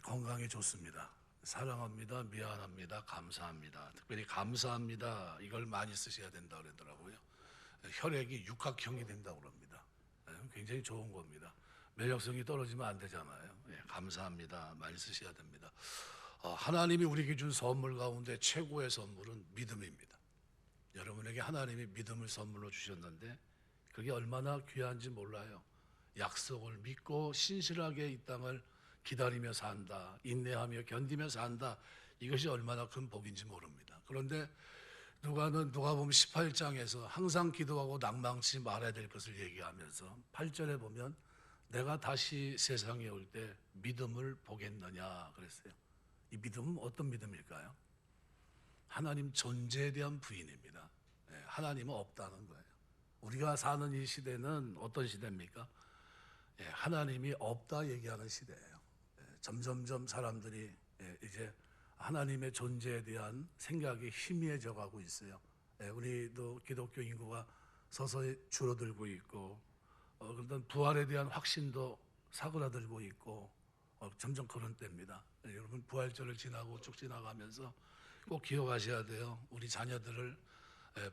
건강에 좋습니다. 사랑합니다. 미안합니다. 감사합니다. 특별히 감사합니다. 이걸 많이 쓰셔야 된다 그러더라고요. 혈액이 육각형이 된다고 그럽니다. 굉장히 좋은 겁니다. 면역성이 떨어지면 안 되잖아요. 감사합니다. 많이 쓰셔야 됩니다. 하나님이 우리에게 준 선물 가운데 최고의 선물은 믿음입니다. 여러분에게 하나님이 믿음을 선물로 주셨는데 그게 얼마나 귀한지 몰라요. 약속을 믿고 신실하게 이 땅을 기다리며 산다, 인내하며 견디며 산다. 이것이 얼마나 큰 복인지 모릅니다. 그런데 누가보면 18장에서 항상 기도하고 낭망치 말아야 될 것을 얘기하면서 8절에 보면 내가 다시 세상에 올 때 믿음을 보겠느냐 그랬어요. 이 믿음은 어떤 믿음일까요? 하나님 존재에 대한 부인입니다. 하나님은 없다는 거예요. 우리가 사는 이 시대는 어떤 시대입니까? 하나님이 없다 얘기하는 시대예요. 점점점 사람들이 이제 하나님의 존재에 대한 생각이 희미해져 가고 있어요. 우리도 기독교 인구가 서서히 줄어들고 있고, 그런 부활에 대한 확신도 사그라들고 있고, 점점 그런 때입니다. 여러분 부활절을 지나고 쭉 지나가면서 꼭 기억하셔야 돼요. 우리 자녀들을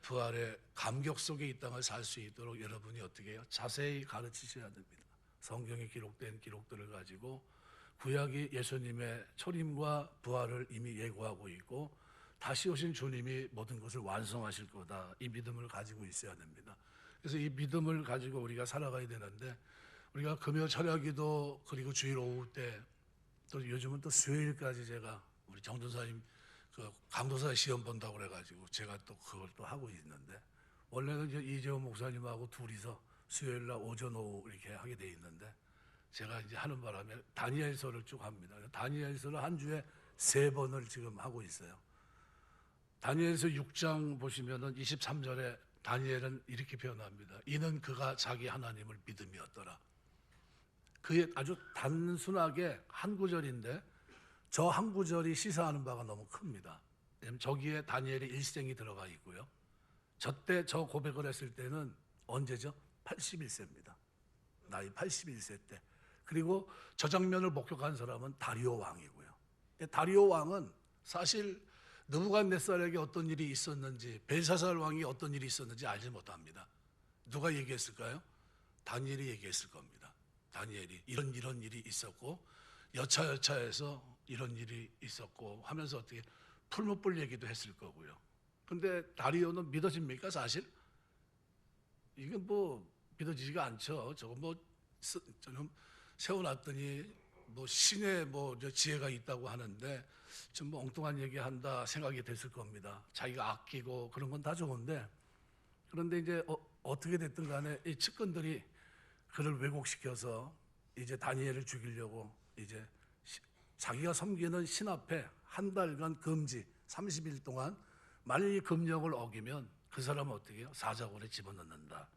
부활의 감격 속에 이 땅을 살 수 있도록 여러분이 어떻게 해요? 자세히 가르치셔야 됩니다. 성경에 기록된 기록들을 가지고 구약이 예수님의 초림과 부활을 이미 예고하고 있고 다시 오신 주님이 모든 것을 완성하실 거다. 이 믿음을 가지고 있어야 됩니다. 그래서 이 믿음을 가지고 우리가 살아가야 되는데 우리가 금요 철야기도 그리고 주일 오후 때 또 요즘은 또 수요일까지 제가 우리 정도사님 그 강도사 시험 본다고 그래가지고 제가 또 그걸 또 하고 있는데 원래는 이재호 목사님하고 둘이서 수요일날 오전 오후 이렇게 하게 돼 있는데 제가 이제 하는 바람에 다니엘서를 쭉 합니다. 다니엘서를 한 주에 3번을 지금 하고 있어요. 다니엘서 6장 보시면은 23절에 다니엘은 이렇게 표현합니다. 이는 그가 자기 하나님을 믿음이었더라. 그게 아주 단순하게 한 구절인데 저 한 구절이 시사하는 바가 너무 큽니다. 왜냐하면 저기에 다니엘의 일생이 들어가 있고요. 저때 저 고백을 했을 때는 언제죠? 81세입니다. 나이 81세 때. 그리고 저 장면을 목격한 사람은 다리오 왕이고요. 다리오 왕은 사실 느부갓네살에게 어떤 일이 있었는지 벨사살 왕이 어떤 일이 있었는지 알지 못합니다. 누가 얘기했을까요? 다니엘이 얘기했을 겁니다. 다니엘이 이런 일이 있었고 여차여차해서 이런 일이 있었고 하면서 어떻게 풀무불 얘기도 했을 거고요. 근데 다리오는 믿어집니까 사실? 이게 뭐 믿어지지가 않죠. 저거 뭐 좀 세워놨더니 뭐 신의 뭐 지혜가 있다고 하는데 좀 뭐 엉뚱한 얘기한다 생각이 됐을 겁니다. 자기가 아끼고 그런 건 다 좋은데 그런데 이제 어떻게 됐든 간에 이 측근들이 그를 왜곡시켜서 이제 다니엘을 죽이려고 이제 자기가 섬기는 신 앞에 한 달간 금지 30일 동안 만일 이 금령을 어기면 그 사람은 어떻게 해요? 사자굴에 집어넣는다.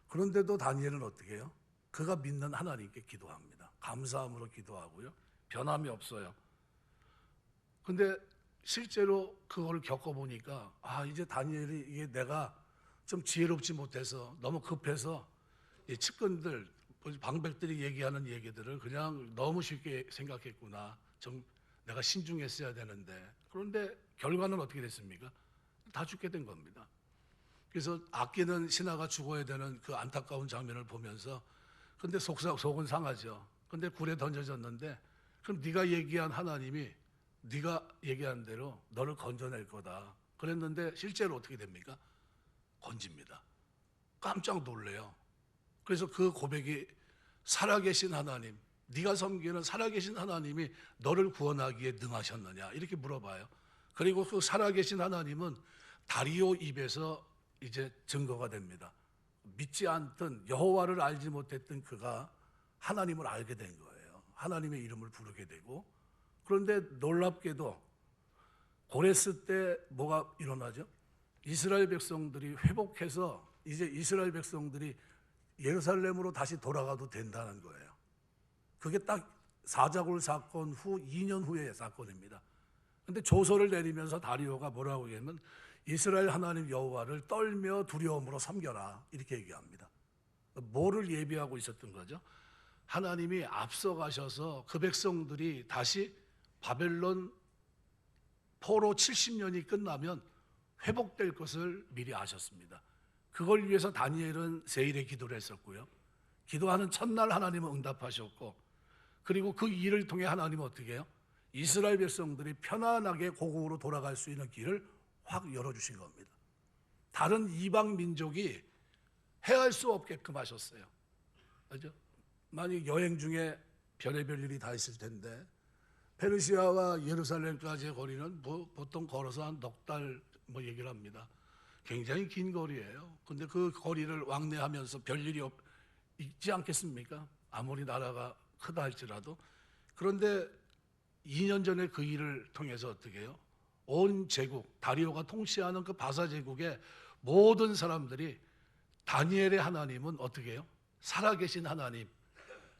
그런데도 다니엘은 어떻게 해요? 그가 믿는 하나님께 기도합니다. 감사함으로 기도하고요. 변함이 없어요. 근데 실제로 그걸 겪어보니까 이제 다니엘이 이게 내가 좀 지혜롭지 못해서 너무 급해서 이 측근들, 방백들이 얘기하는 얘기들을 그냥 너무 쉽게 생각했구나. 좀 내가 신중했어야 되는데 그런데 결과는 어떻게 됐습니까? 다 죽게 된 겁니다. 그래서 아끼는 신하가 죽어야 되는 그 안타까운 장면을 보면서 근데 속은 상하죠. 근데 굴에 던져졌는데 그럼 네가 얘기한 하나님이 네가 얘기한 대로 너를 건져낼 거다. 그랬는데 실제로 어떻게 됩니까? 건집니다. 깜짝 놀래요. 그래서 그 고백이 살아계신 하나님, 네가 섬기는 살아계신 하나님이 너를 구원하기에 능하셨느냐 이렇게 물어봐요. 그리고 그 살아계신 하나님은 다리오 입에서 이제 증거가 됩니다. 믿지 않던 여호와를 알지 못했던 그가 하나님을 알게 된 거예요. 하나님의 이름을 부르게 되고 그런데 놀랍게도 고레스 때 뭐가 일어나죠? 이스라엘 백성들이 회복해서 이제 이스라엘 백성들이 예루살렘으로 다시 돌아가도 된다는 거예요. 그게 딱 사자굴 사건 후 2년 후의 사건입니다. 그런데 조서를 내리면서 다리오가 뭐라고 얘기하면 이스라엘 하나님 여호와를 떨며 두려움으로 섬겨라 이렇게 얘기합니다. 뭐를 예비하고 있었던 거죠? 하나님이 앞서가셔서 그 백성들이 다시 바벨론 포로 70년이 끝나면 회복될 것을 미리 아셨습니다. 그걸 위해서 다니엘은 세일의 기도를 했었고요. 기도하는 첫날 하나님은 응답하셨고, 그리고 그 일을 통해 하나님은 어떻게 해요? 이스라엘 백성들이 편안하게 고국으로 돌아갈 수 있는 길을 확 열어주신 겁니다. 다른 이방 민족이 해할 수 없게끔 하셨어요. 그죠? 만약 여행 중에 별의별 일이 다 있을 텐데, 페르시아와 예루살렘까지의 거리는 보통 걸어서 한 넉 달 얘기를 합니다. 굉장히 긴 거리예요. 근데 그 거리를 왕래하면서 별일이 있지 않겠습니까? 아무리 나라가 크다 할지라도. 그런데 2년 전에 그 일을 통해서 어떻게 해요? 온 제국, 다리오가 통치하는 그 바사 제국의 모든 사람들이 다니엘의 하나님은 어떻게 해요? 살아계신 하나님,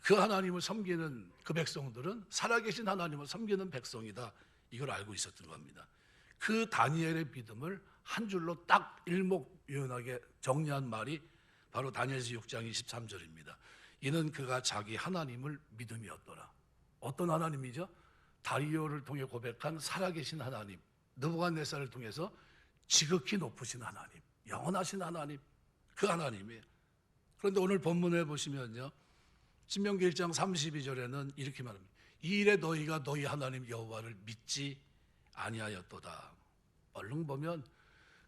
그 하나님을 섬기는 그 백성들은 살아계신 하나님을 섬기는 백성이다, 이걸 알고 있었던 겁니다. 그 다니엘의 믿음을 한 줄로 딱 일목요연하게 정리한 말이 바로 다니엘서 6장 23절입니다. 이는 그가 자기 하나님을 믿음이었더라. 어떤 하나님이죠? 다리오를 통해 고백한 살아계신 하나님, 느부갓네살을 통해서 지극히 높으신 하나님, 영원하신 하나님, 그 하나님이에요. 그런데 오늘 본문에 보시면요, 신명기 1장 32절에는 이렇게 말합니다. 이 일에 너희가 너희 하나님 여호와를 믿지 아니하였도다. 얼른 보면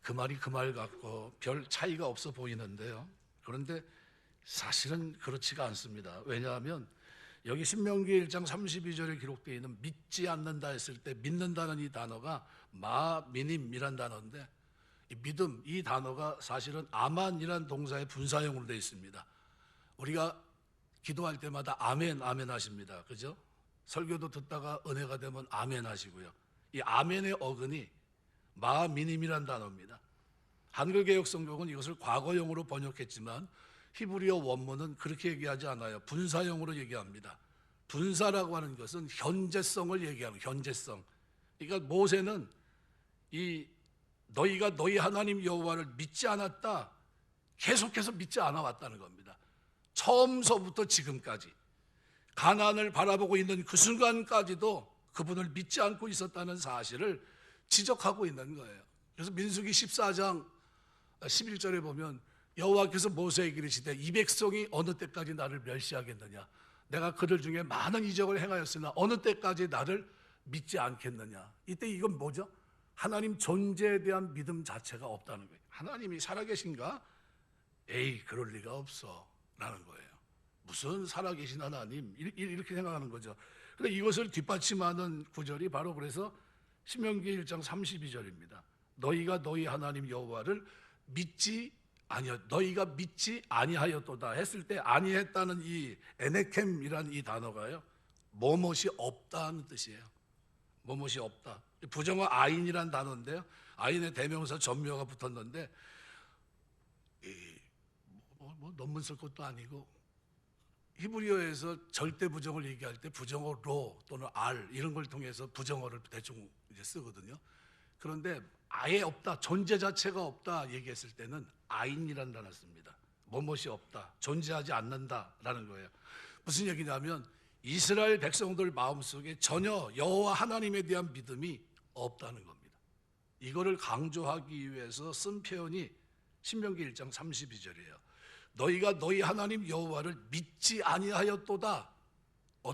그 말이 그 말 같고 별 차이가 없어 보이는데요, 그런데 사실은 그렇지가 않습니다. 왜냐하면 여기 신명기 1장 32절에 기록되어 있는 믿지 않는다 했을 때 믿는다는 이 단어가 마미님이란 단어인데, 이 믿음, 이 단어가 사실은 아만이란 동사의 분사형으로 되어 있습니다. 우리가 기도할 때마다 아멘 아멘 하십니다. 그죠? 설교도 듣다가 은혜가 되면 아멘 하시고요. 이 아멘의 어근이 마미님이란 단어입니다. 한글개혁성경은 이것을 과거형으로 번역했지만 히브리어 원문은 그렇게 얘기하지 않아요. 분사형으로 얘기합니다. 분사라고 하는 것은 현재성을 얘기하는 현재성. 그러니까 모세는 이 너희가 너희 하나님 여호와를 믿지 않았다, 계속해서 믿지 않아 왔다는 겁니다. 처음서부터 지금까지 가나안을 바라보고 있는 그 순간까지도 그분을 믿지 않고 있었다는 사실을 지적하고 있는 거예요. 그래서 민수기 14장 11절에 보면 여호와께서 모세에게 이르시되 이 백성이 어느 때까지 나를 멸시하겠느냐, 내가 그들 중에 많은 이적을 행하였으나 어느 때까지 나를 믿지 않겠느냐. 이때 이건 뭐죠? 하나님 존재에 대한 믿음 자체가 없다는 거예요. 하나님이 살아계신가? 에이, 그럴 리가 없어 라는 거예요. 무슨 살아계신 하나님, 이렇게 생각하는 거죠. 그런데 이것을 뒷받침하는 구절이 바로 그래서 신명기 1장 32절입니다. 너희가 너희 하나님 여호와를 너희가 믿지 아니하였도다 했을 때, 아니했다는 이 에네켐이라는 이 단어가요, 뭐뭇이 없다는 뜻이에요. 뭐뭇이 없다. 부정어 아인이라는 단어인데요, 아인의 대명사 전묘가 붙었는데 논문 쓸 것도 아니고 히브리어에서 절대 부정을 얘기할 때 부정어 로 또는 알 이런 걸 통해서 부정어를 대충 이제 쓰거든요. 그런데 아예 없다, 존재 자체가 없다 얘기했을 때는 아인이라는 단어를 씁니다. 뭐뭇이 없다, 존재하지 않는다라는 거예요. 무슨 얘기냐면 이스라엘 백성들 마음속에 전혀 여호와 하나님에 대한 믿음이 없다는 겁니다. 이거를 강조하기 위해서 쓴 표현이 신명기 1장 32절이에요. 너희가 너희 하나님 여호와를 믿지 아니하였도다.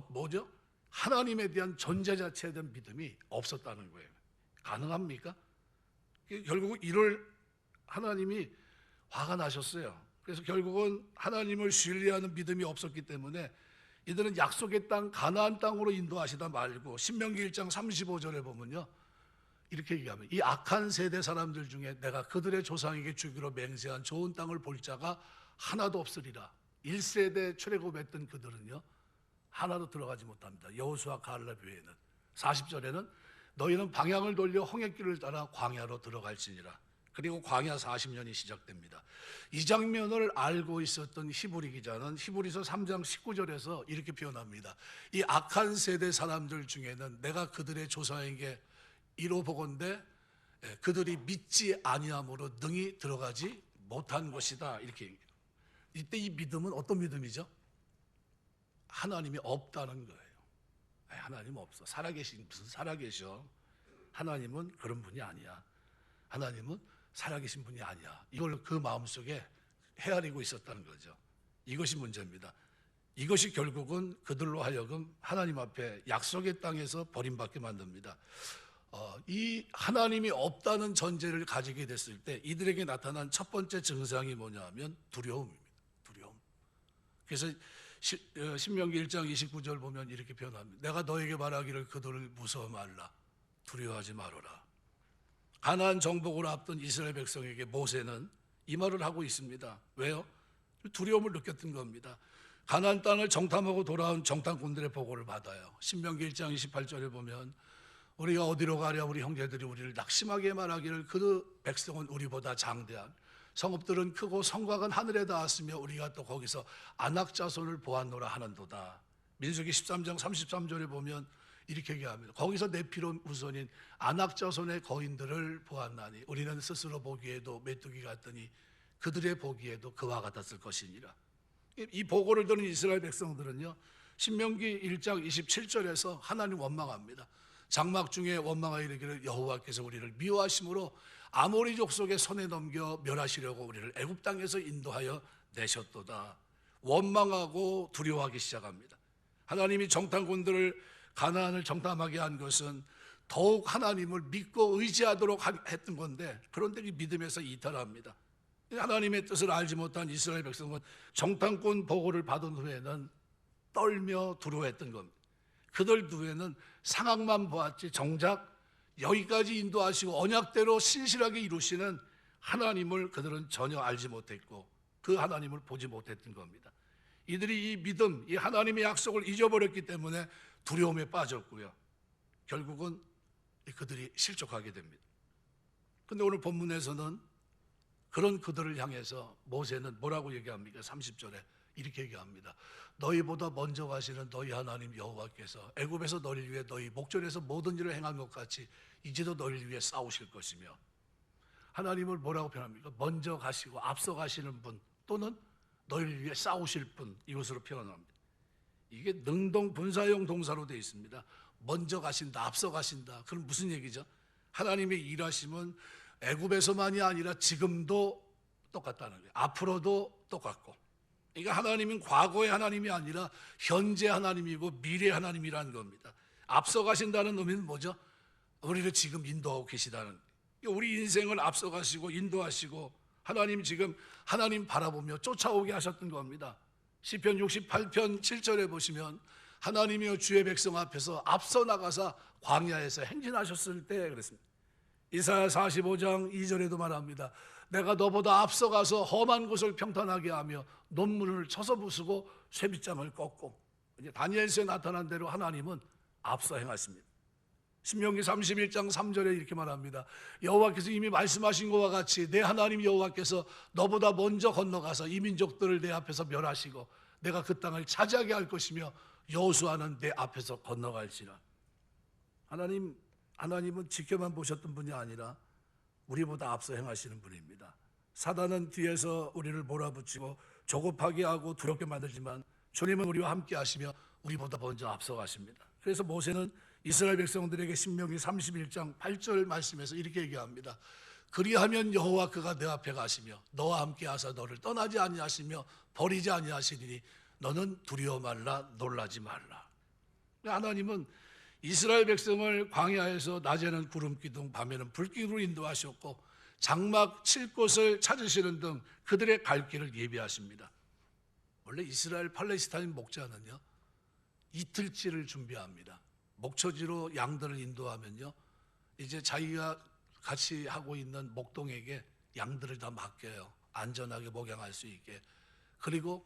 뭐죠? 하나님에 대한 존재 자체에 대한 믿음이 없었다는 거예요. 가능합니까? 결국 이를 하나님이 화가 나셨어요. 그래서 결국은 하나님을 신뢰하는 믿음이 없었기 때문에 이들은 약속의 땅 가나안 땅으로 인도하시다 말고 신명기 1장 35절에 보면요, 이렇게 얘기하면 이 악한 세대 사람들 중에 내가 그들의 조상에게 주기로 맹세한 좋은 땅을 볼 자가 하나도 없으리라. 1세대 출애굽했던 그들은요 하나도 들어가지 못합니다. 여호수아 갈렙 외에는. 40절에는 너희는 방향을 돌려 홍해길을 따라 광야로 들어갈지니라. 그리고 광야 40년이 시작됩니다. 이 장면을 알고 있었던 히브리 기자는 히브리서 3장 19절에서 이렇게 표현합니다. 이 악한 세대 사람들 중에는 내가 그들의 조상에게 이루보건대 그들이 믿지 아니함으로 능히 들어가지 못한 것이다, 이렇게 얘기해요. 이때 이 믿음은 어떤 믿음이죠? 하나님이 없다는 거예요. 하나님 없어. 살아계신, 무슨 살아계셔. 하나님은 그런 분이 아니야. 하나님은 살아계신 분이 아니야. 이걸 그 마음속에 헤아리고 있었다는 거죠. 이것이 문제입니다. 이것이 결국은 그들로 하여금 하나님 앞에 약속의 땅에서 버림받게 만듭니다. 이 하나님이 없다는 전제를 가지게 됐을 때 이들에게 나타난 첫 번째 증상이 뭐냐면 두려움입니다. 두려움. 그래서 신명기 1장 29절 보면 이렇게 표현합니다. 내가 너에게 말하기를 그들을 무서워 말라. 두려워하지 말아라. 가나안 정복을 앞둔 이스라엘 백성에게 모세는 이 말을 하고 있습니다. 왜요? 두려움을 느꼈던 겁니다. 가나안 땅을 정탐하고 돌아온 정탐꾼들의 보고를 받아요. 신명기 1장 28절에 보면 우리가 어디로 가랴 우리 형제들이 우리를 낙심하게 말하기를 그 백성은 우리보다 장대한 성읍들은 크고 성곽은 하늘에 닿았으며 우리가 또 거기서 아낙 자손을 보았노라 하는도다. 민수기 13장 33절에 보면 이렇게 얘기합니다. 거기서 내 피로 우선인 아낙 자손의 거인들을 보았나니 우리는 스스로 보기에도 메뚜기 같더니 그들의 보기에도 그와 같았을 것이니라. 이 보고를 들은 이스라엘 백성들은요, 신명기 1장 27절에서 하나님 원망합니다. 장막 중에 원망하여 이르기를 여호와께서 우리를 미워하심으로 아모리 족속의 손에 넘겨 멸하시려고 우리를 애굽 땅에서 인도하여 내셨도다. 원망하고 두려워하기 시작합니다. 하나님이 정탐꾼들을 가나안을 정탐하게 한 것은 더욱 하나님을 믿고 의지하도록 했던 건데, 그런데 이 믿음에서 이탈합니다. 하나님의 뜻을 알지 못한 이스라엘 백성은 정탐꾼 보고를 받은 후에는 떨며 두려워했던 겁니다. 그들 후에는 상황만 보았지 정작 여기까지 인도하시고 언약대로 신실하게 이루시는 하나님을 그들은 전혀 알지 못했고 그 하나님을 보지 못했던 겁니다. 이들이 이 믿음, 이 하나님의 약속을 잊어버렸기 때문에 두려움에 빠졌고요. 결국은 그들이 실족하게 됩니다. 그런데 오늘 본문에서는 그런 그들을 향해서 모세는 뭐라고 얘기합니까? 30절에 이렇게 얘기합니다. 너희보다 먼저 가시는 너희 하나님 여호와께서 애굽에서 너희를 위해 너희 목전에서 모든 일을 행한 것 같이 이제도 너희를 위해 싸우실 것이며, 하나님을 뭐라고 표현합니까? 먼저 가시고 앞서 가시는 분 또는 너희를 위해 싸우실 분, 이것으로 표현합니다. 이게 능동 분사형 동사로 되어 있습니다. 먼저 가신다, 앞서 가신다. 그럼 무슨 얘기죠? 하나님의 일하심은 애굽에서만이 아니라 지금도 똑같다는 거예요. 앞으로도 똑같고. 그러니까 하나님은 과거의 하나님이 아니라 현재 하나님이고 미래 하나님이라는 겁니다. 앞서 가신다는 의미는 뭐죠? 우리를 지금 인도하고 계시다는, 우리 인생을 앞서 가시고 인도하시고 하나님 지금 하나님 바라보며 쫓아오게 하셨던 겁니다. 시편 68편 7절에 보시면 하나님이여 주의 백성 앞에서 앞서 나가사 광야에서 행진하셨을 때 그랬습니다. 이사야 45장 2절에도 말합니다. 내가 너보다 앞서가서 험한 곳을 평탄하게 하며 논문을 쳐서 부수고 쇠빗장을 꺾고, 이제 다니엘서에 나타난 대로 하나님은 앞서 행하십니다. 신명기 31장 3절에 이렇게 말합니다. 여호와께서 이미 말씀하신 것과 같이 내 하나님 여호와께서 너보다 먼저 건너가서 이 민족들을 내 앞에서 멸하시고 내가 그 땅을 차지하게 할 것이며 여호수아는 내 앞에서 건너갈지라. 하나님은 지켜만 보셨던 분이 아니라 우리보다 앞서 행하시는 분입니다. 사단은 뒤에서 우리를 몰아붙이고 조급하게 하고 두렵게 만들지만 주님은 우리와 함께 하시며 우리보다 먼저 앞서 가십니다. 그래서 모세는 이스라엘 백성들에게 신명기 31장 8절 말씀에서 이렇게 얘기합니다. 그리하면 여호와 그가 내 앞에 가시며 너와 함께 하사 너를 떠나지 아니하시며 버리지 아니하시리니 너는 두려워 말라 놀라지 말라. 하나님은 이스라엘 백성을 광야에서 낮에는 구름 기둥 밤에는 불기둥으로 인도하셨고 장막 칠 곳을 찾으시는 등 그들의 갈 길을 예비하십니다. 원래 이스라엘 팔레스타인 목자는요 이틀치를 준비합니다. 목초지로 양들을 인도하면요 이제 자기가 같이 하고 있는 목동에게 양들을 다 맡겨요. 안전하게 목양할 수 있게. 그리고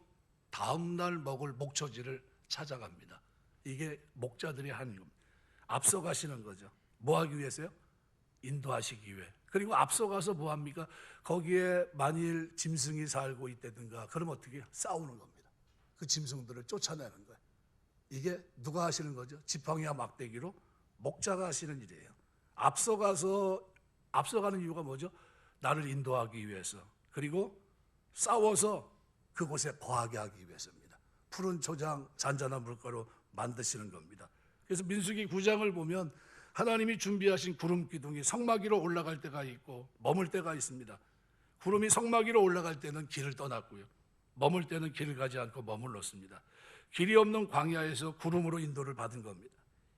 다음날 먹을 목초지를 찾아갑니다. 이게 목자들이 하는 겁니다. 앞서 가시는 거죠. 뭐 하기 위해서요? 인도하시기 위해. 그리고 앞서가서 뭐 합니까? 거기에 만일 짐승이 살고 있다든가 그러면 어떻게 해요? 싸우는 겁니다. 그 짐승들을 쫓아내는 거예요. 이게 누가 하시는 거죠? 지팡이와 막대기로 목자가 하시는 일이에요. 앞서가는 이유가 뭐죠? 나를 인도하기 위해서. 그리고 싸워서 그곳에 거하게 하기 위해서입니다. 푸른 초장, 잔잔한 물가로 만드시는 겁니다. 그래서 민수기 9장을 보면 하나님이 준비하신 구름 기둥이 성막 위로 올라갈 때가 있고 머물 때가 있습니다. 구름이 성막 위로 올라갈 때는 길을 떠났고요, 머물 때는 길을 가지 않고 머물렀습니다. 길이 없는 광야에서 구름으로 인도를 받은 겁니다.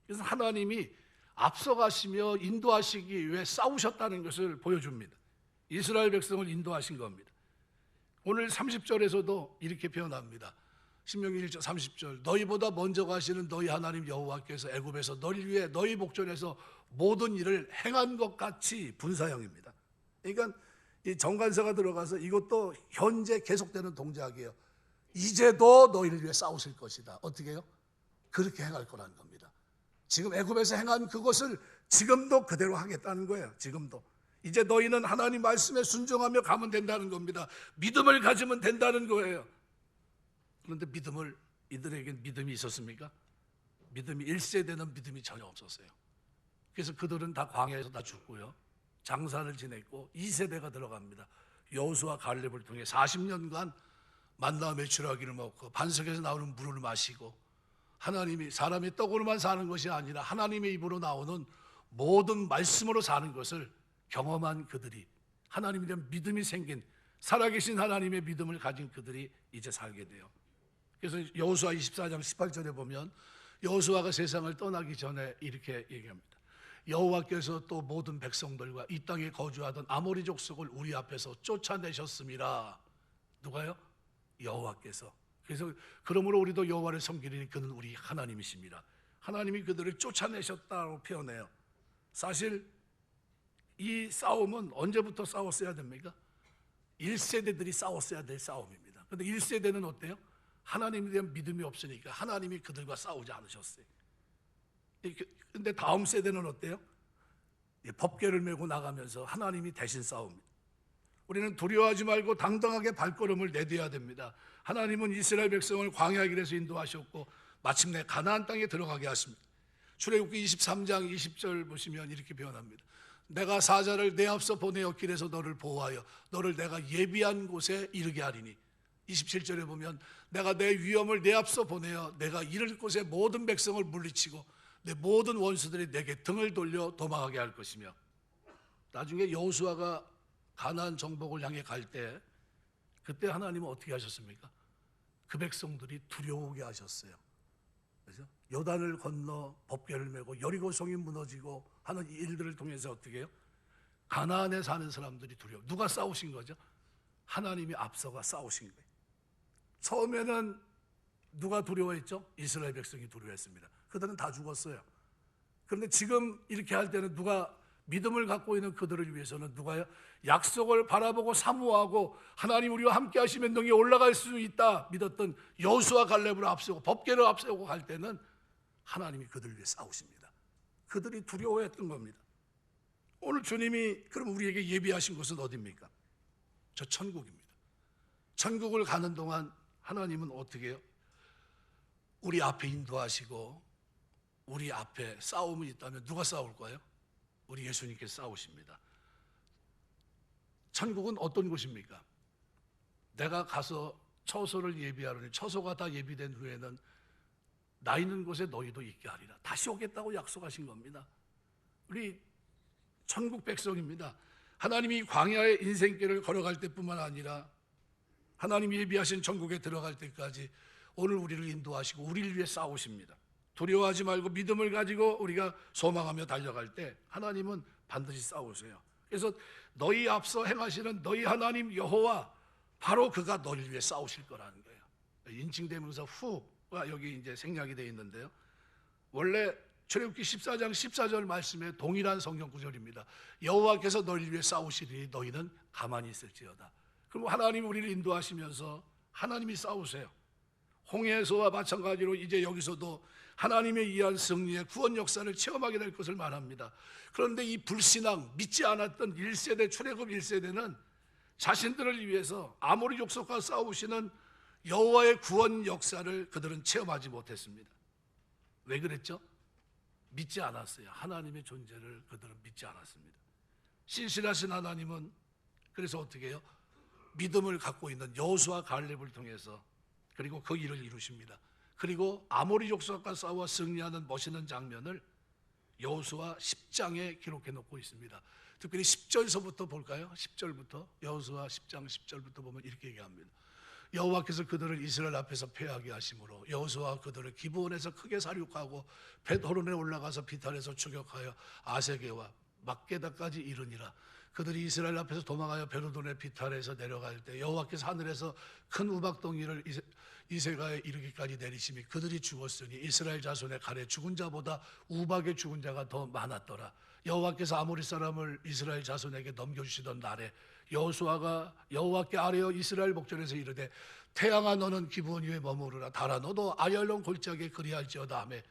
그래서 하나님이 앞서가시며 인도하시기 위해 싸우셨다는 것을 보여줍니다. 이스라엘 백성을 인도하신 겁니다. 오늘 30절에서도 이렇게 표현합니다. 신명기 1장 30절, 너희보다 먼저 가시는 너희 하나님 여호와께서 애굽에서 너희를 위해 너희 복전에서 모든 일을 행한 것 같이 분사형입니다. 그러니까 이 정관사가 들어가서 이것도 현재 계속되는 동작이에요. 이제도 너희를 위해 싸우실 것이다. 어떻게 해요? 그렇게 행할 거라는 겁니다. 지금 애굽에서 행한 그것을 지금도 그대로 하겠다는 거예요. 지금도. 이제 너희는 하나님 말씀에 순종하며 가면 된다는 겁니다. 믿음을 가지면 된다는 거예요. 그런데 이들에겐 믿음이 있었습니까? 믿음이 1세대는 믿음이 전혀 없었어요. 그래서 그들은 다 광야에서 다 죽고요, 장사를 지냈고 2세대가 들어갑니다. 여호수아 갈렙을 통해 40년간 만나 메추라기를 먹고 반석에서 나오는 물을 마시고, 하나님이 사람이 떡으로만 사는 것이 아니라 하나님의 입으로 나오는 모든 말씀으로 사는 것을 경험한 그들이, 하나님에 대한 믿음이 생긴, 살아계신 하나님의 믿음을 가진 그들이 이제 살게 돼요. 그래서 여호수아 24장 18절에 보면 여호수아가 세상을 떠나기 전에 이렇게 얘기합니다. 여호와께서 또 모든 백성들과 이 땅에 거주하던 아모리 족속을 우리 앞에서 쫓아내셨음이라. 누가요? 여호와께서. 그래서 그러므로 우리도 여호와를 섬기리니 그는 우리 하나님이십니다. 하나님이 그들을 쫓아내셨다고 표현해요. 사실 이 싸움은 언제부터 싸웠어야 됩니까? 1세대들이 싸웠어야 될 싸움입니다. 그런데 1세대는 어때요? 하나님에 대한 믿음이 없으니까 하나님이 그들과 싸우지 않으셨어요. 그런데 다음 세대는 어때요? 법궤를 메고 나가면서 하나님이 대신 싸웁니다. 우리는 두려워하지 말고 당당하게 발걸음을 내뎌야 됩니다. 하나님은 이스라엘 백성을 광야 길에서 인도하셨고 마침내 가나안 땅에 들어가게 하십니다. 출애굽기 23장 20절 보시면 이렇게 표현합니다. 내가 사자를 내 앞서 보내어 길에서 너를 보호하여 너를 내가 예비한 곳에 이르게 하리니. 27절에 보면 내가 내 위엄을 내 앞서 보내어 내가 이를 곳에 모든 백성을 물리치고 내 모든 원수들이 내게 등을 돌려 도망하게 할 것이며. 나중에 여호수아가 가나안 정복을 향해 갈 때 그때 하나님은 어떻게 하셨습니까? 그 백성들이 두려우게 하셨어요. 그래서 요단을 건너 법궤를 메고 여리고성이 무너지고 하는 이 일들을 통해서 어떻게 해요? 가나안에 사는 사람들이 두려워. 누가 싸우신 거죠? 하나님이 앞서가 싸우신 거예요. 처음에는 누가 두려워했죠? 이스라엘 백성이 두려워했습니다. 그들은 다 죽었어요. 그런데 지금 이렇게 할 때는 누가 믿음을 갖고 있는 그들을 위해서는 누가요? 약속을 바라보고 사모하고 하나님 우리와 함께 하시면 능히 올라갈 수 있다 믿었던 여호수아 갈렙을 앞세우고 법궤를 앞세우고 갈 때는 하나님이 그들을 위해 싸우십니다. 그들이 두려워했던 겁니다. 오늘 주님이 그럼 우리에게 예비하신 곳은 어디입니까? 저 천국입니다. 천국을 가는 동안 하나님은 어떻게 해요? 우리 앞에 인도하시고 우리 앞에 싸움이 있다면 누가 싸울 거예요? 우리 예수님께서 싸우십니다. 천국은 어떤 곳입니까? 내가 가서 처소를 예비하려니 처소가 다 예비된 후에는 나 있는 곳에 너희도 있게 하리라. 다시 오겠다고 약속하신 겁니다. 우리 천국 백성입니다. 하나님이 광야의 인생길을 걸어갈 때뿐만 아니라 하나님이 예비하신 천국에 들어갈 때까지 오늘 우리를 인도하시고 우리를 위해 싸우십니다. 두려워하지 말고 믿음을 가지고 우리가 소망하며 달려갈 때 하나님은 반드시 싸우세요. 그래서 너희 앞서 행하시는 너희 하나님 여호와, 바로 그가 너희를 위해 싸우실 거라는 거예요. 인칭대명사 후가 여기 이제 생략이 되어 있는데요. 원래 출애굽기 14장 14절 말씀에 동일한 성경 구절입니다. 여호와께서 너희를 위해 싸우시리니 너희는 가만히 있을지어다. 그럼 하나님이 우리를 인도하시면서 하나님이 싸우세요. 홍해에서와 마찬가지로 이제 여기서도 하나님에 의한 승리의 구원 역사를 체험하게 될 것을 말합니다. 그런데 이 불신앙, 믿지 않았던 1세대 출애굽 1세대는 자신들을 위해서 아모리 족속과 싸우시는 여호와의 구원 역사를 그들은 체험하지 못했습니다. 왜 그랬죠? 믿지 않았어요. 하나님의 존재를 그들은 믿지 않았습니다. 신실하신 하나님은 그래서 어떻게 해요? 믿음을 갖고 있는 여호수아 갈렙을 통해서 그리고 그 일을 이루십니다. 그리고 아모리 족속과 싸워 승리하는 멋있는 장면을 여호수아 10장에 기록해 놓고 있습니다. 특별히 10절서부터 볼까요? 10절부터 여호수아 10장 10절부터 보면 이렇게 얘기합니다. 여호와께서 그들을 이스라엘 앞에서 패하게 하심으로 여호수아가 그들을 기브온에서 크게 사륙하고 벳호론에 올라가서 비탈에서 추격하여 아세게와 막게다까지 이르니라. 그들이 이스라엘 앞에서 도망하여 베로돈의 비탈에서 내려갈 때 여호와께서 하늘에서 큰 우박덩이를 이세가에 이르기까지 내리심이 그들이 죽었으니 이스라엘 자손의 칼에 죽은 자보다 우박에 죽은 자가 더 많았더라. 여호와께서 아모리 사람을 이스라엘 자손에게 넘겨주시던 날에 여호수아가 여호와께 아뢰어 이스라엘 목전에서 이르되 태양아 너는 기브온 위에 머무르라. 달아 너도 아얄론 골짜기에 그리할지어다 하매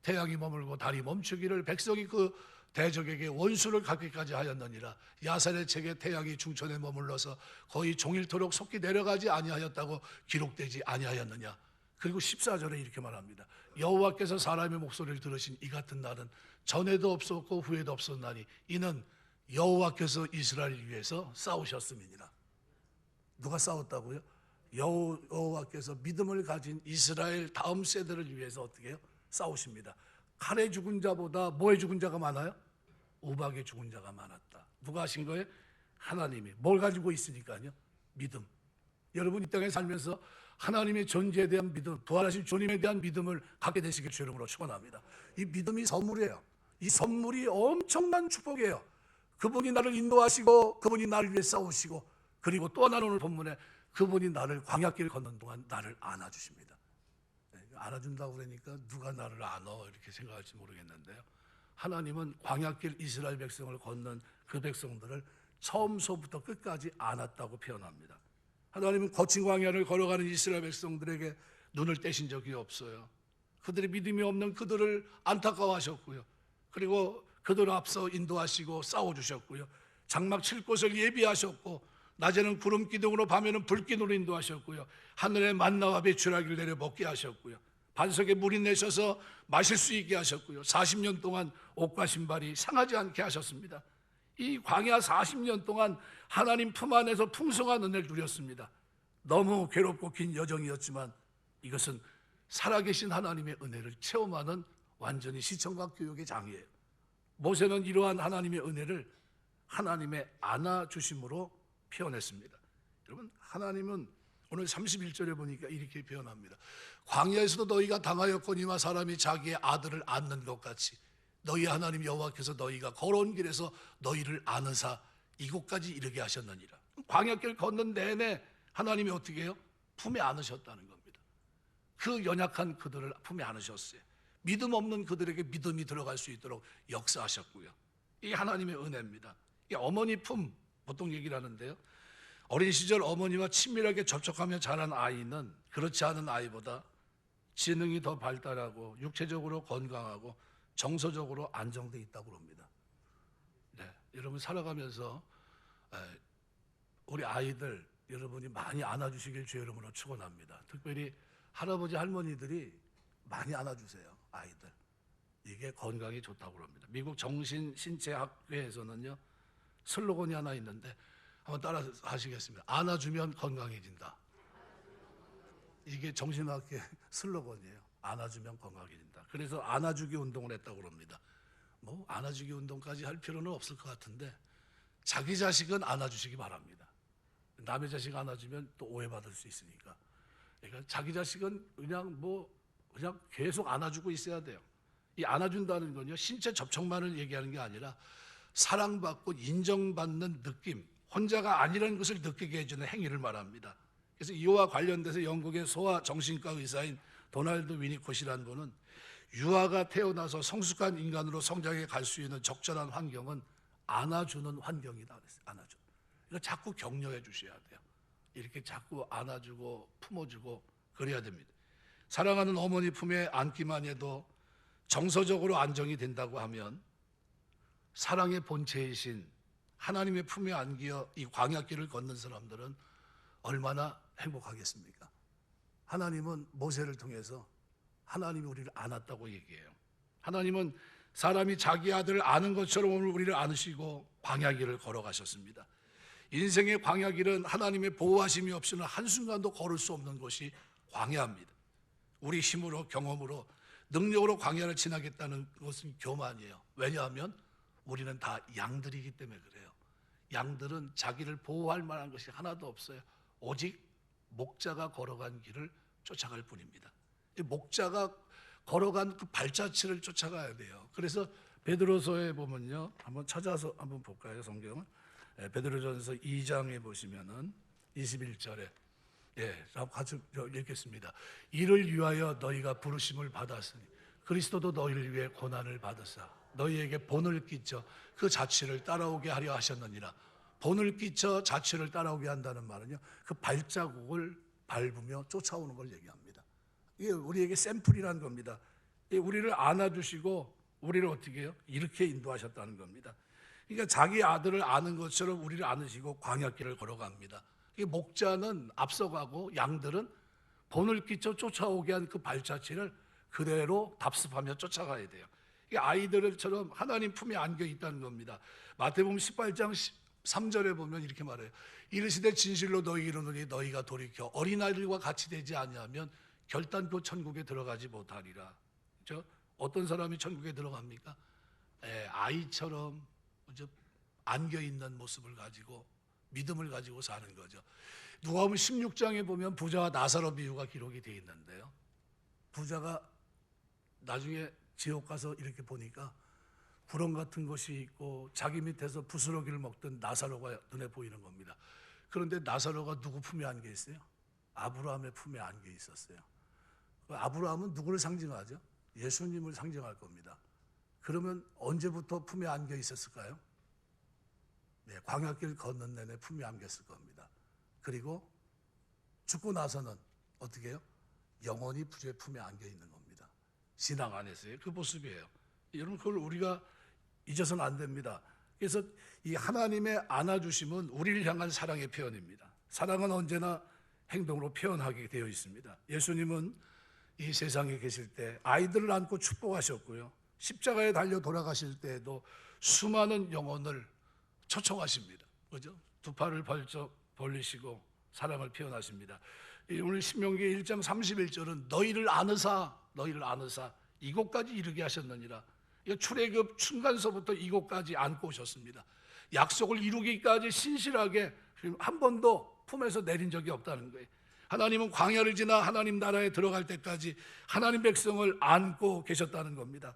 태양이 머물고 달이 멈추기를 백성이 그 대적에게 원수를 갚기까지 하였느니라. 야살의 책에 태양이 중천에 머물러서 거의 종일토록 속히 내려가지 아니하였다고 기록되지 아니하였느냐. 그리고 14절에 이렇게 말합니다. 여호와께서 사람의 목소리를 들으신 이 같은 날은 전에도 없었고 후에도 없었나니 이는 여호와께서 이스라엘을 위해서 싸우셨음이니라. 누가 싸웠다고요? 여호와께서 믿음을 가진 이스라엘 다음 세대를 위해서 어떻게 해요? 싸우십니다. 칼에 죽은 자보다 뭐에 죽은 자가 많아요? 우박에 죽은 자가 많았다. 누가 하신 거예요? 하나님이. 뭘 가지고 있으니까요? 믿음. 여러분 이 땅에 살면서 하나님의 존재에 대한 믿음, 부활하신 주님에 대한 믿음을 갖게 되시길 주 이름으로 축원합니다. 이 믿음이 선물이에요. 이 선물이 엄청난 축복이에요. 그분이 나를 인도하시고 그분이 나를 위해 싸우시고 그리고 또 하나는 오늘 본문에 그분이 나를 광야길 걷는 동안 나를 안아주십니다. 안아준다고 그러니까 누가 나를 안아 이렇게 생각할지 모르겠는데요. 하나님은 광야길 이스라엘 백성을 걷는 그 백성들을 처음서부터 끝까지 안았다고 표현합니다. 하나님은 거친 광야를 걸어가는 이스라엘 백성들에게 눈을 떼신 적이 없어요. 그들의 믿음이 없는 그들을 안타까워하셨고요. 그리고 그들을 앞서 인도하시고 싸워주셨고요. 장막 칠 곳을 예비하셨고 낮에는 구름 기둥으로 밤에는 불기둥으로 인도하셨고요. 하늘에 만나와 배추라기를 내려 먹게 하셨고요. 반석에 물이 내셔서 마실 수 있게 하셨고요. 40년 동안 옷과 신발이 상하지 않게 하셨습니다. 이 광야 40년 동안 하나님 품 안에서 풍성한 은혜를 누렸습니다. 너무 괴롭고 긴 여정이었지만 이것은 살아계신 하나님의 은혜를 체험하는 완전히 시청각 교육의 장이에요. 모세는 이러한 하나님의 은혜를 하나님의 안아주심으로 표현했습니다. 여러분 하나님은 오늘 31절에 보니까 이렇게 표현합니다. 광야에서도 너희가 당하였거니와 사람이 자기의 아들을 안는 것 같이 너희 하나님 여호와께서 너희가 걸어온 길에서 너희를 안으사 이곳까지 이르게 하셨느니라. 광야길 걷는 내내 하나님이 어떻게 해요? 품에 안으셨다는 겁니다. 그 연약한 그들을 품에 안으셨어요. 믿음 없는 그들에게 믿음이 들어갈 수 있도록 역사하셨고요. 이 하나님의 은혜입니다. 이 어머니 품 보통 얘기를 하는데요. 어린 시절 어머니와 친밀하게 접촉하며 자란 아이는 그렇지 않은 아이보다 지능이 더 발달하고 육체적으로 건강하고 정서적으로 안정되어 있다고 합니다. 네, 여러분 살아가면서 우리 아이들 여러분이 많이 안아주시길 주 이름으로 축원합니다. 특별히 할아버지 할머니들이 많이 안아주세요. 아이들 이게 건강에 좋다고 합니다. 미국 정신신체학회에서는요 슬로건이 하나 있는데 한번 따라 하시겠습니다. 안아주면 건강해진다. 이게 정신학회 슬로건이에요. 안아주면 건강해진다. 그래서 안아주기 운동을 했다고 합니다. 뭐 안아주기 운동까지 할 필요는 없을 것 같은데 자기 자식은 안아주시기 바랍니다. 남의 자식 안아주면 또 오해받을 수 있으니까. 그러니까 자기 자식은 그냥 계속 안아주고 있어야 돼요. 이 안아준다는 건요 신체 접촉만을 얘기하는 게 아니라 사랑받고 인정받는 느낌, 혼자가 아니라는 것을 느끼게 해주는 행위를 말합니다. 그래서 이와 관련돼서 영국의 소아 정신과 의사인 도널드 위니콧이라는 분은 유아가 태어나서 성숙한 인간으로 성장해 갈 수 있는 적절한 환경은 안아주는 환경이다 그랬어요. 안아줘. 이거 자꾸 격려해 주셔야 돼요. 이렇게 자꾸 안아주고 품어주고 그래야 됩니다. 사랑하는 어머니 품에 안기만 해도 정서적으로 안정이 된다고 하면 사랑의 본체이신 하나님의 품에 안기어 이 광야길을 걷는 사람들은 얼마나 행복하겠습니까? 하나님은 모세를 통해서 하나님이 우리를 안았다고 얘기해요. 하나님은 사람이 자기 아들을 아는 것처럼 오늘 우리를 안으시고 광야길을 걸어가셨습니다. 인생의 광야길은 하나님의 보호하심이 없이는 한순간도 걸을 수 없는 것이 광야입니다. 우리 힘으로 경험으로 능력으로 광야를 지나겠다는 것은 교만이에요. 왜냐하면 우리는 다 양들이기 때문에 그래요. 양들은 자기를 보호할 만한 것이 하나도 없어요. 오직 목자가 걸어간 길을 쫓아갈 뿐입니다. 이 목자가 걸어간 그 발자취를 쫓아가야 돼요. 그래서 베드로서에 보면요, 한번 찾아서 한번 볼까요, 성경을? 베드로전서 2장에 보시면은 21절에 같이 읽겠습니다. 이를 위하여 너희가 부르심을 받았으니 그리스도도 너희를 위해 고난을 받으사 너희에게 본을 끼쳐 그 자취를 따라오게 하려 하셨느니라. 본을 끼쳐 자취를 따라오게 한다는 말은요, 그 발자국을 밟으며 쫓아오는 걸 얘기합니다. 이게 우리에게 샘플이라는 겁니다. 우리를 안아주시고 우리를 어떻게 해요? 이렇게 인도하셨다는 겁니다. 그러니까 자기 아들을 아는 것처럼 우리를 안으시고 광야길을 걸어갑니다. 목자는 앞서가고 양들은 본을 끼쳐 쫓아오게 한 그 발자취를 그대로 답습하며 쫓아가야 돼요. 아이들처럼 하나님 품에 안겨 있다는 겁니다. 마태복음 18장 3절에 보면 이렇게 말해요. 이르시되 진실로 너희 이르노니 너희가 돌이켜 어린아이들과 같이 되지 아니하면 결단코 천국에 들어가지 못하리라. 그렇죠? 어떤 사람이 천국에 들어갑니까? 아이처럼 안겨 있는 모습을 가지고 믿음을 가지고 사는 거죠. 누가복음 16장에 보면 부자와 나사로 비유가 기록이 되어 있는데요. 부자가 나중에 지옥 가서 이렇게 보니까 구렁 같은 것이 있고 자기 밑에서 부스러기를 먹던 나사로가 눈에 보이는 겁니다. 그런데 나사로가 누구 품에 안겨 있어요? 아브라함의 품에 안겨 있었어요. 아브라함은 누구를 상징하죠? 예수님을 상징할 겁니다. 그러면 언제부터 품에 안겨 있었을까요? 광야길 걷는 내내 품에 안겼을 겁니다. 그리고 죽고 나서는 어떻게 해요? 영원히 주의 품에 안겨 있는 겁니다. 신앙 안에서의 그 모습이에요. 여러분, 그걸 우리가 잊어서는 안 됩니다. 그래서 이 하나님의 안아주심은 우리를 향한 사랑의 표현입니다. 사랑은 언제나 행동으로 표현하게 되어 있습니다. 예수님은 이 세상에 계실 때 아이들을 안고 축복하셨고요, 십자가에 달려 돌아가실 때에도 수많은 영혼을 초청하십니다. 그죠? 두 팔을 벌쩍 벌리시고 사랑을 표현하십니다. 오늘 신명기 1장 31절은 너희를 안으사 이곳까지 이르게 하셨느니라. 출애굽 순간서부터 이곳까지 안고 오셨습니다. 약속을 이루기까지 신실하게 한 번도 품에서 내린 적이 없다는 거예요. 하나님은 광야를 지나 하나님 나라에 들어갈 때까지 하나님 백성을 안고 계셨다는 겁니다.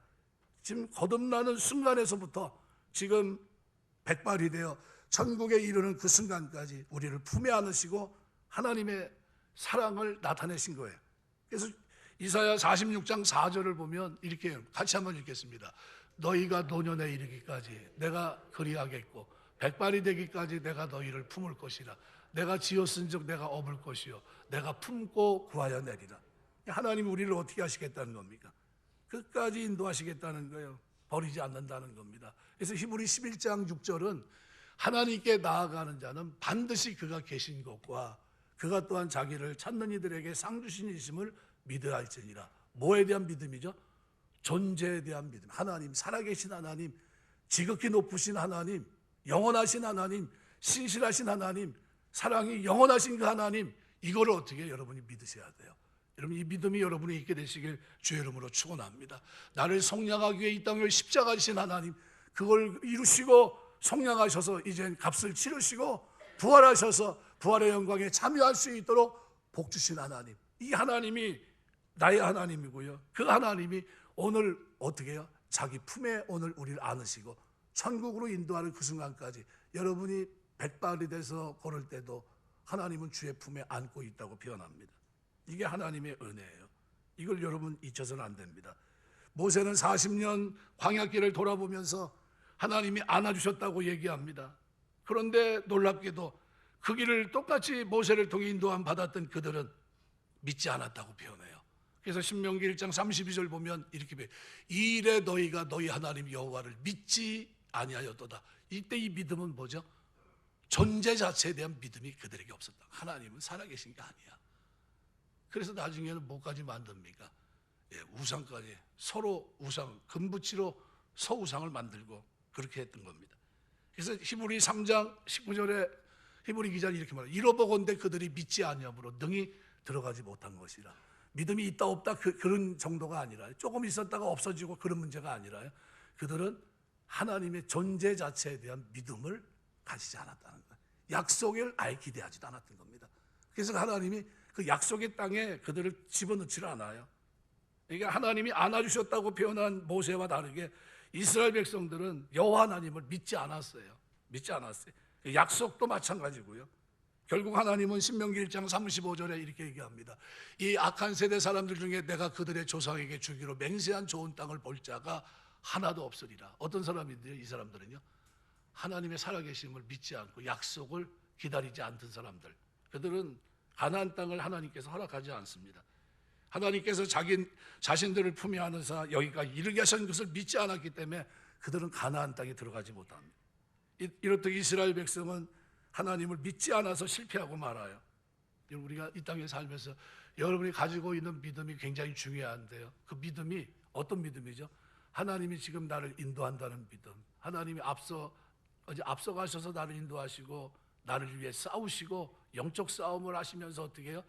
지금 거듭나는 순간에서부터 지금 백발이 되어 천국에 이르는 그 순간까지 우리를 품에 안으시고 하나님의 사랑을 나타내신 거예요. 그래서 이사야 46장 4절을 보면 이렇게 같이 한번 읽겠습니다. 너희가 노년에 이르기까지 내가 그리하겠고 백발이 되기까지 내가 너희를 품을 것이라. 내가 지었은즉 내가 업을 것이요 내가 품고 구하여 내리라. 하나님 우리를 어떻게 하시겠다는 겁니까? 끝까지 인도하시겠다는 거예요. 버리지 않는다는 겁니다. 그래서 히브리 11장 6절은 하나님께 나아가는 자는 반드시 그가 계신 것과 그가 또한 자기를 찾는 이들에게 상 주신 이심을 믿어야 할지니라. 뭐에 대한 믿음이죠? 존재에 대한 믿음. 하나님, 살아계신 하나님, 지극히 높으신 하나님, 영원하신 하나님, 신실하신 하나님, 사랑이 영원하신 그 하나님, 이거를 어떻게 여러분이 믿으셔야 돼요. 여러분, 이 믿음이 여러분이 있게 되시길 주의 이름으로 축원합니다. 나를 속량하기 위해 이 땅을 십자가 지신 하나님, 그걸 이루시고 속량하셔서 이젠 값을 치르시고 부활하셔서 부활의 영광에 참여할 수 있도록 복 주신 하나님, 이 하나님이 나의 하나님이고요, 그 하나님이 오늘 어떻게 해요? 자기 품에 오늘 우리를 안으시고 천국으로 인도하는 그 순간까지 여러분이 백발이 돼서 걸을 때도 하나님은 주의 품에 안고 있다고 표현합니다. 이게 하나님의 은혜예요. 이걸 여러분 잊혀서는 안 됩니다. 모세는 40년 광야길을 돌아보면서 하나님이 안아주셨다고 얘기합니다. 그런데 놀랍게도 그 길을 똑같이 모세를 통해 인도함 받았던 그들은 믿지 않았다고 표현해요. 그래서 신명기 1장 32절 보면 이렇게 배워요. 이 일에 너희가 너희 하나님 여호와를 믿지 아니하였도다. 이때 이 믿음은 뭐죠? 존재 자체에 대한 믿음이 그들에게 없었다. 하나님은 살아계신 게 아니야. 그래서 나중에는 뭐까지 만듭니까? 우상까지, 서로 우상, 금붙이로 서우상을 만들고 그렇게 했던 겁니다. 그래서 히브리 3장 19절에 히브리 기자는 이렇게 말해요. 이러보건대 그들이 믿지 아니하므로 능히 들어가지 못한 것이라. 믿음이 있다 없다 그런 정도가 아니라, 조금 있었다가 없어지고 그런 문제가 아니라요, 그들은 하나님의 존재 자체에 대한 믿음을 가지지 않았다는 거예요. 약속을 아예 기대하지도 않았던 겁니다. 그래서 하나님이 그 약속의 땅에 그들을 집어넣지를 않아요. 그러니까 하나님이 안아주셨다고 표현한 모세와 다르게 이스라엘 백성들은 여호와 하나님을 믿지 않았어요. 믿지 않았어요. 약속도 마찬가지고요. 결국 하나님은 신명기 1장 35절에 이렇게 얘기합니다. 이 악한 세대 사람들 중에 내가 그들의 조상에게 주기로 맹세한 좋은 땅을 볼 자가 하나도 없으리라. 어떤 사람인데요? 이 사람들은요, 하나님의 살아계심을 믿지 않고 약속을 기다리지 않던 사람들. 그들은 가나안 땅을 하나님께서 허락하지 않습니다. 하나님께서 자신들을 품에 안으사 여기까지 이르게 하신 것을 믿지 않았기 때문에 그들은 가나안 땅에 들어가지 못합니다. 이렇듯 이스라엘 백성은 하나님을 믿지 않아서 실패하고 말아요. 우리가 이 땅에 살면서 여러분이 가지고 있는 믿음이 굉장히 중요한데요, 그 믿음이 어떤 믿음이죠? 하나님이 지금 나를 인도한다는 믿음, 하나님이 앞서가셔서 나를 인도하시고 나를 위해 싸우시고 영적 싸움을 하시면서 어떻게 해요?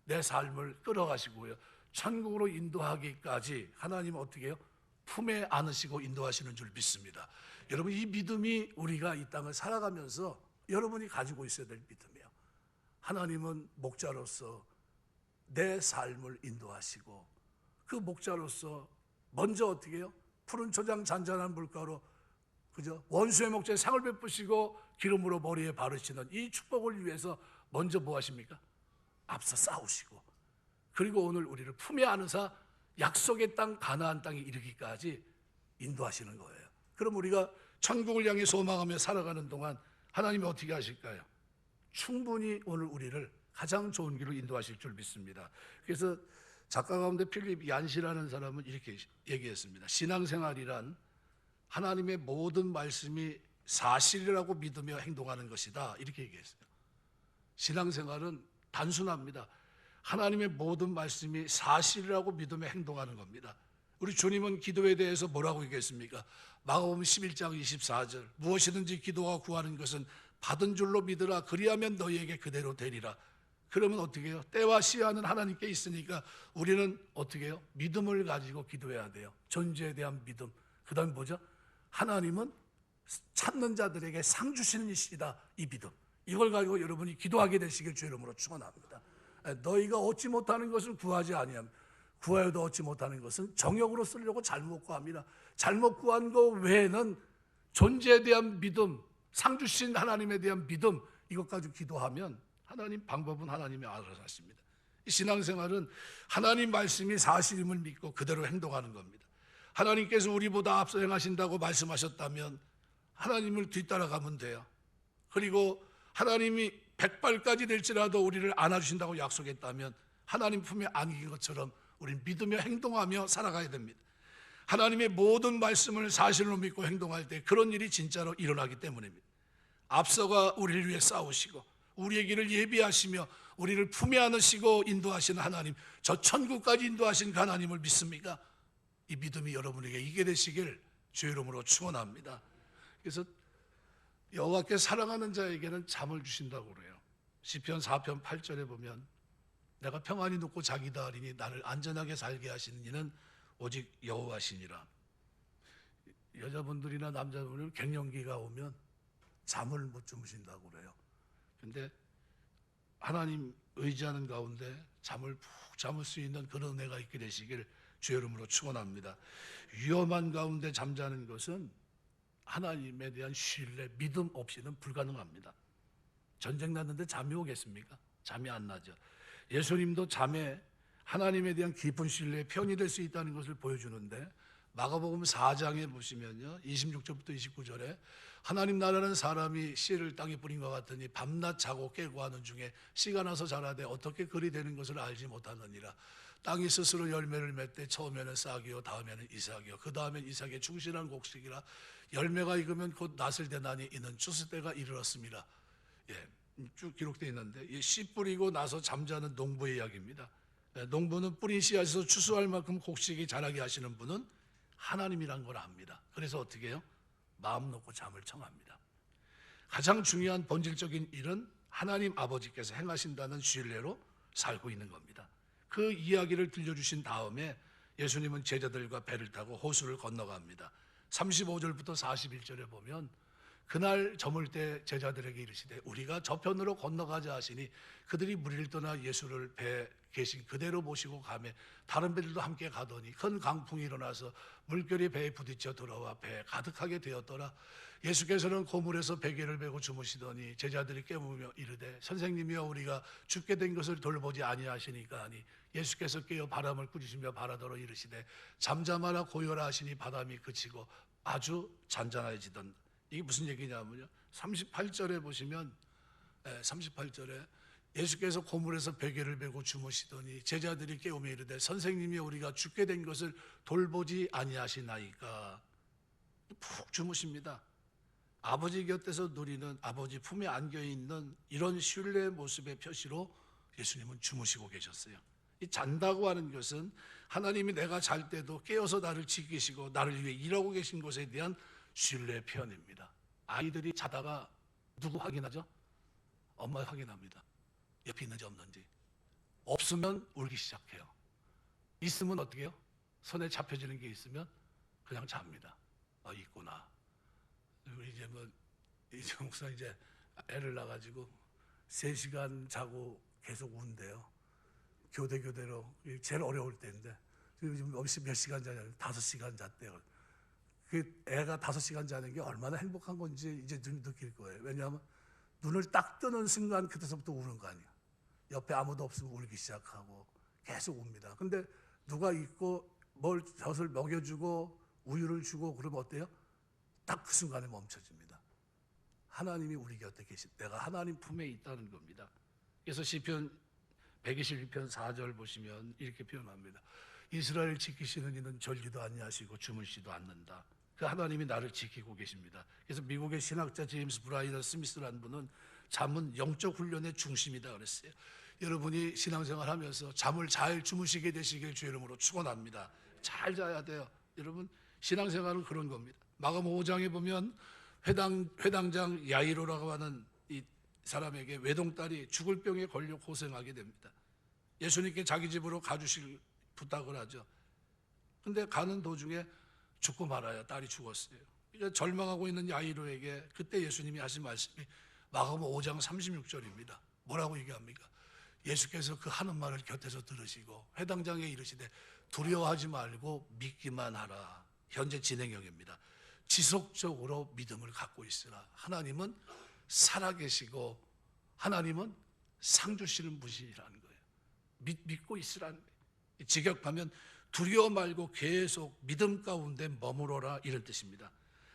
내 삶을 끌어가시고요, 천국으로 인도하기까지 하나님은 어떻게 해요? 품에 안으시고 인도하시는 줄 믿습니다. 여러분, 이 믿음이 우리가 이 땅을 살아가면서 여러분이 가지고 있어야 될 믿음이에요. 하나님은 목자로서 내 삶을 인도하시고, 그 목자로서 먼저 어떻게 해요? 푸른 초장 잔잔한 물가로, 그죠? 원수의 목자에 상을 베푸시고 기름으로 머리에 바르시는 이 축복을 위해서 먼저 뭐 하십니까? 앞서 싸우시고, 그리고 오늘 우리를 품에 안으사 약속의 땅 가나안 땅에 이르기까지 인도하시는 거예요. 그럼 우리가 천국을 향해 소망하며 살아가는 동안 하나님이 어떻게 하실까요? 충분히 오늘 우리를 가장 좋은 길로 인도하실 줄 믿습니다. 그래서 작가 가운데 필립 얀시라는 사람은 이렇게 얘기했습니다. 신앙생활이란 하나님의 모든 말씀이 사실이라고 믿으며 행동하는 것이다, 이렇게 얘기했어요. 신앙생활은 단순합니다. 하나님의 모든 말씀이 사실이라고 믿으며 행동하는 겁니다. 우리 주님은 기도에 대해서 뭐라고 얘기했습니까? 마가복음 11장 24절, 무엇이든지 기도와 구하는 것은 받은 줄로 믿으라. 그리하면 너희에게 그대로 되리라. 그러면 어떻게 해요? 때와 시한은 하나님께 있으니까 우리는 어떻게 해요? 믿음을 가지고 기도해야 돼요. 존재에 대한 믿음. 그 다음에 뭐죠? 하나님은 찾는 자들에게 상 주시는 이시다, 이 믿음. 이걸 가지고 여러분이 기도하게 되시길 주의 이름으로 축원합니다. 너희가 얻지 못하는 것을 구하지 아니하면 구하여도 얻지 못하는 것은 정욕으로 쓰려고 잘못 구합니다. 잘못 구한 거 외에는 존재에 대한 믿음, 상 주신 하나님에 대한 믿음, 이것 가지고 기도하면 하나님 방법은 하나님이 알아서 하십니다. 이 신앙생활은 하나님 말씀이 사실임을 믿고 그대로 행동하는 겁니다. 하나님께서 우리보다 앞서 행하신다고 말씀하셨다면 하나님을 뒤따라가면 돼요. 그리고 하나님이 100발까지 될지라도 우리를 안아주신다고 약속했다면 하나님 품에 안긴 것처럼 우리는 믿으며 행동하며 살아가야 됩니다. 하나님의 모든 말씀을 사실로 믿고 행동할 때 그런 일이 진짜로 일어나기 때문입니다. 앞서가 우리를 위해 싸우시고 우리의 길을 예비하시며 우리를 품에 안으시고 인도하시는 하나님, 저 천국까지 인도하신 그 하나님을 믿습니까? 이 믿음이 여러분에게 있게 되시길 주의 이름으로 축원합니다. 그래서 여호와께 사랑하는 자에게는 잠을 주신다고 그래요. 시편 4편 8절에 보면 내가 평안히 눕고 자기다 하리니 나를 안전하게 살게 하시는 이는 오직 여호와시니라. 여자분들이나 남자분들은 갱년기가 오면 잠을 못 주무신다고 그래요. 근데 하나님 의지하는 가운데 잠을 푹 잠을 수 있는 그런 은혜가 있게 되시길 주의 이름으로 축원합니다. 위험한 가운데 잠자는 것은 하나님에 대한 신뢰, 믿음 없이는 불가능합니다. 전쟁 났는데 잠이 오겠습니까? 잠이 안 나죠. 예수님도 잠에 하나님에 대한 깊은 신뢰에 편이 될 수 있다는 것을 보여주는데 마가복음 4장에 보시면요, 26절부터 29절에 하나님 나라는 사람이 씨를 땅에 뿌린 것 같으니 밤낮 자고 깨고 하는 중에 씨가 나서 자라되 어떻게 그리 되는 것을 알지 못하느니라. 땅이 스스로 열매를 맺되 처음에는 싹이요 다음에는 이삭이요 그 다음엔 이삭의 충실한 곡식이라. 열매가 익으면 곧 낫을 되나니 이는 추수 때가 이르렀습니다. 쭉 기록되어 있는데 씨 뿌리고 나서 잠자는 농부의 이야기입니다. 농부는 뿌린 씨앗에서 추수할 만큼 곡식이 자라게 하시는 분은 하나님이란 걸 압니다. 그래서 어떻게 해요? 마음 놓고 잠을 청합니다. 가장 중요한 본질적인 일은 하나님 아버지께서 행하신다는 신뢰로 살고 있는 겁니다. 그 이야기를 들려주신 다음에 예수님은 제자들과 배를 타고 호수를 건너갑니다. 35절부터 41절에 보면 그날 저물 때 제자들에게 이르시되 우리가 저편으로 건너가자 하시니 그들이 무리를 떠나 예수를 배 계신 그대로 모시고 가매 다른 배들도 함께 가더니 큰 강풍이 일어나서 물결이 배에 부딪혀 돌아와 배에 가득하게 되었더라. 예수께서는 고물에서 베개를 메고 주무시더니 제자들이 깨우며 이르되 선생님이여 우리가 죽게 된 것을 돌보지 아니하시니까 하니 예수께서 깨어 바람을 꾸짖으며 바라더러 이르시되 잠잠하라 고요라 하시니 바람이 그치고 아주 잔잔해지던. 이게 무슨 얘기냐면요, 38절에 보시면 38절에 예수께서 고물에서 베개를 메고 주무시더니 제자들이 깨우며 이르되 선생님이 우리가 죽게 된 것을 돌보지 아니하시나이까. 푹 주무십니다. 아버지 곁에서 누리는, 아버지 품에 안겨있는 이런 신뢰의 모습의 표시로 예수님은 주무시고 계셨어요. 이 잔다고 하는 것은 하나님이 내가 잘 때도 깨어서 나를 지키시고 나를 위해 일하고 계신 것에 대한 신뢰의 표현입니다. 아이들이 자다가 누구 확인하죠? 엄마 확인합니다. 옆에 있는지 없는지. 없으면 울기 시작해요. 있으면 어떻게 해요? 손에 잡혀지는 게 있으면 그냥 잡니다. 있구나. 이제 이제 목사 이제 애를 낳아가지고 3시간 자고 계속 운대요. 교대로 제일 어려울 때인데 요즘 몇 시간 자냐면 5시간 잤대요. 그 애가 5시간 자는 게 얼마나 행복한 건지 이제 느낄 거예요. 왜냐하면 눈을 딱 뜨는 순간 그때서부터 우는 거 아니야. 옆에 아무도 없으면 울기 시작하고 계속 웁니다. 근데 누가 있고 젖을 먹여주고 우유를 주고 그러면 어때요? 딱 그 순간에 멈춰집니다. 하나님이 우리 곁에 계신, 내가 하나님 품에 있다는 겁니다. 그래서 시편 121편 4절 보시면 이렇게 표현합니다. 이스라엘 지키시는 이는 졸지도 아니하시고 주무시도 않는다. 그 하나님이 나를 지키고 계십니다. 그래서 미국의 신학자 제임스 브라이더 스미스라는 분은 잠은 영적 훈련의 중심이다 그랬어요. 여러분이 신앙생활하면서 잠을 잘 주무시게 되시길 주의 이름으로 축원합니다. 잘 자야 돼요. 여러분 신앙생활은 그런 겁니다. 마가복음 5장에 보면 회당장 야이로라고 하는 이 사람에게 외동딸이 죽을 병에 걸려 고생하게 됩니다. 예수님께 자기 집으로 가주실 부탁을 하죠. 근데 가는 도중에 죽고 말아요. 딸이 죽었어요. 그러니까 절망하고 있는 야이로에게 그때 예수님이 하신 말씀이 마가복음 5장 36절입니다. 뭐라고 얘기합니까? 예수께서 그 하는 말을 곁에서 들으시고 회당장에 이르시되 두려워하지 말고 믿기만 하라. 현재 진행형입니다. 지속적으로 믿음을 갖고 있으라. 하나님은 살아계시고 하나님은 상 주시는 분이라는 거예요. 믿고 있으라는 거예요. 직역하면 두려워 말고 계속 믿음 가운데 머무러라 이런 뜻입니다.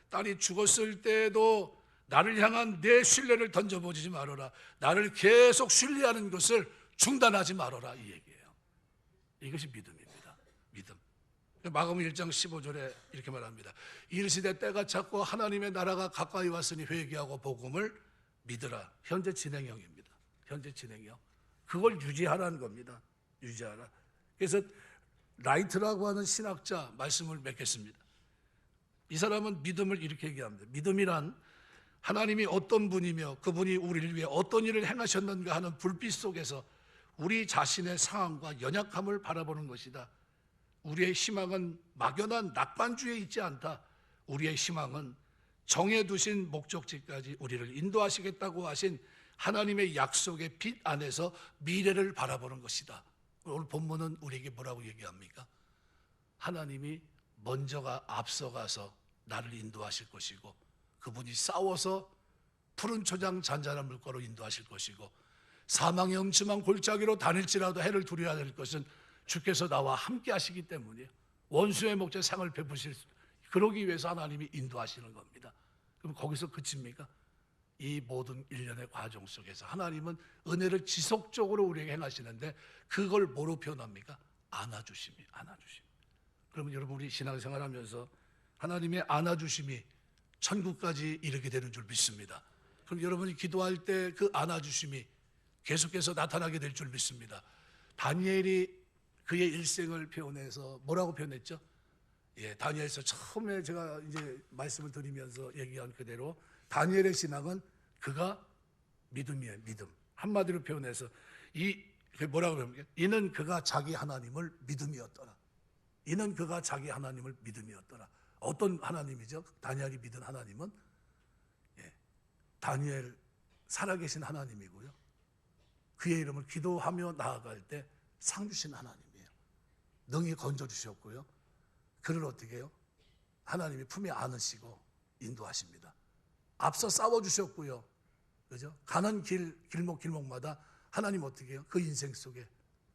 딸이 죽었을 때도 나를 향한 내 신뢰를 던져보지 말아라. 나를 계속 신뢰하는 것을 중단하지 말아라 이 얘기예요. 이것이 믿음입니다. 믿음. 마가복음 1장 15절에 이렇게 말합니다. 이르시되 때가 찼고 하나님의 나라가 가까이 왔으니 회개하고 복음을 믿으라. 현재 진행형입니다. 현재 진행형. 그걸 유지하라는 겁니다. 유지하라. 그래서 라이트라고 하는 신학자 말씀을 맺겠습니다. 이 사람은 믿음을 이렇게 얘기합니다. 믿음이란 하나님이 어떤 분이며 그분이 우리를 위해 어떤 일을 행하셨는가 하는 불빛 속에서 우리 자신의 상황과 연약함을 바라보는 것이다. 우리의 희망은 막연한 낙관주의에 있지 않다. 우리의 희망은 정해두신 목적지까지 우리를 인도하시겠다고 하신 하나님의 약속의 빛 안에서 미래를 바라보는 것이다. 오늘 본문은 우리에게 뭐라고 얘기합니까? 하나님이 먼저가 앞서가서 나를 인도하실 것이고 그분이 싸워서 푸른 초장 잔잔한 물가로 인도하실 것이고 사망의 음침한 골짜기로 다닐지라도 해를 두려워야 될 것은 주께서 나와 함께 하시기 때문이에요. 원수의 목재 상을 베푸실 그러기 위해서 하나님이 인도하시는 겁니다. 그럼 거기서 그칩니까? 이 모든 일련의 과정 속에서 하나님은 은혜를 지속적으로 우리에게 행하시는데 그걸 뭐로 표현합니까? 안아주심이. 그러면 여러분 우리 신앙생활하면서 하나님의 안아주심이 천국까지 이르게 되는 줄 믿습니다. 그럼 여러분이 기도할 때 그 안아주심이 계속해서 나타나게 될 줄 믿습니다. 다니엘이 그의 일생을 표현해서 뭐라고 표현했죠? 다니엘서 처음에 제가 이제 말씀을 드리면서 얘기한 그대로 다니엘의 신앙은 그가 믿음이에요. 믿음. 한마디로 표현해서 이 그게 뭐라고 그러면 이는 그가 자기 하나님을 믿음이었더라. 이는 그가 자기 하나님을 믿음이었더라. 어떤 하나님이죠? 다니엘이 믿은 하나님은 다니엘 살아계신 하나님이고요. 그의 이름을 기도하며 나아갈 때 상 주신 하나님이에요. 능히 건져주셨고요. 그를 어떻게 해요? 하나님이 품에 안으시고 인도하십니다. 앞서 싸워주셨고요. 그죠? 가는 길목마다 하나님 어떻게 해요? 그 인생 속에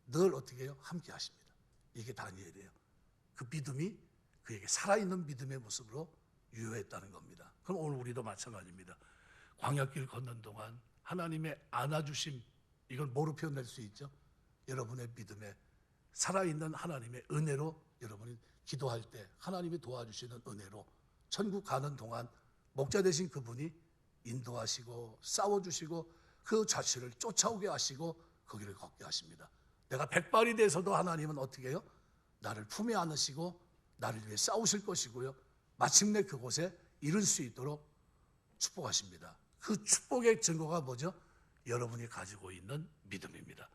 늘 어떻게 해요? 함께 하십니다. 이게 다니엘이에요. 그 믿음이 그에게 살아있는 믿음의 모습으로 유효했다는 겁니다. 그럼 오늘 우리도 마찬가지입니다. 광야길 걷는 동안 하나님의 안아주심, 이걸 뭐로 표현할 수 있죠? 여러분의 믿음에 살아있는 하나님의 은혜로 여러분이 기도할 때 하나님이 도와주시는 은혜로 천국 가는 동안 목자 되신 그분이 인도하시고 싸워주시고 그 자신을 쫓아오게 하시고 거기를 걷게 하십니다. 내가 백발이 돼서도 하나님은 어떻게 해요? 나를 품에 안으시고 나를 위해 싸우실 것이고요. 마침내 그곳에 이룰 수 있도록 축복하십니다. 그 축복의 증거가 뭐죠? 여러분이 가지고 있는 믿음입니다.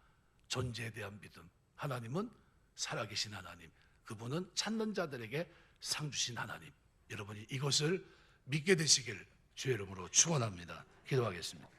존재에 대한 믿음. 하나님은 살아계신 하나님. 그분은 찾는 자들에게 상 주신 하나님. 여러분이 이것을 믿게 되시길 주의 이름으로 축원합니다. 기도하겠습니다.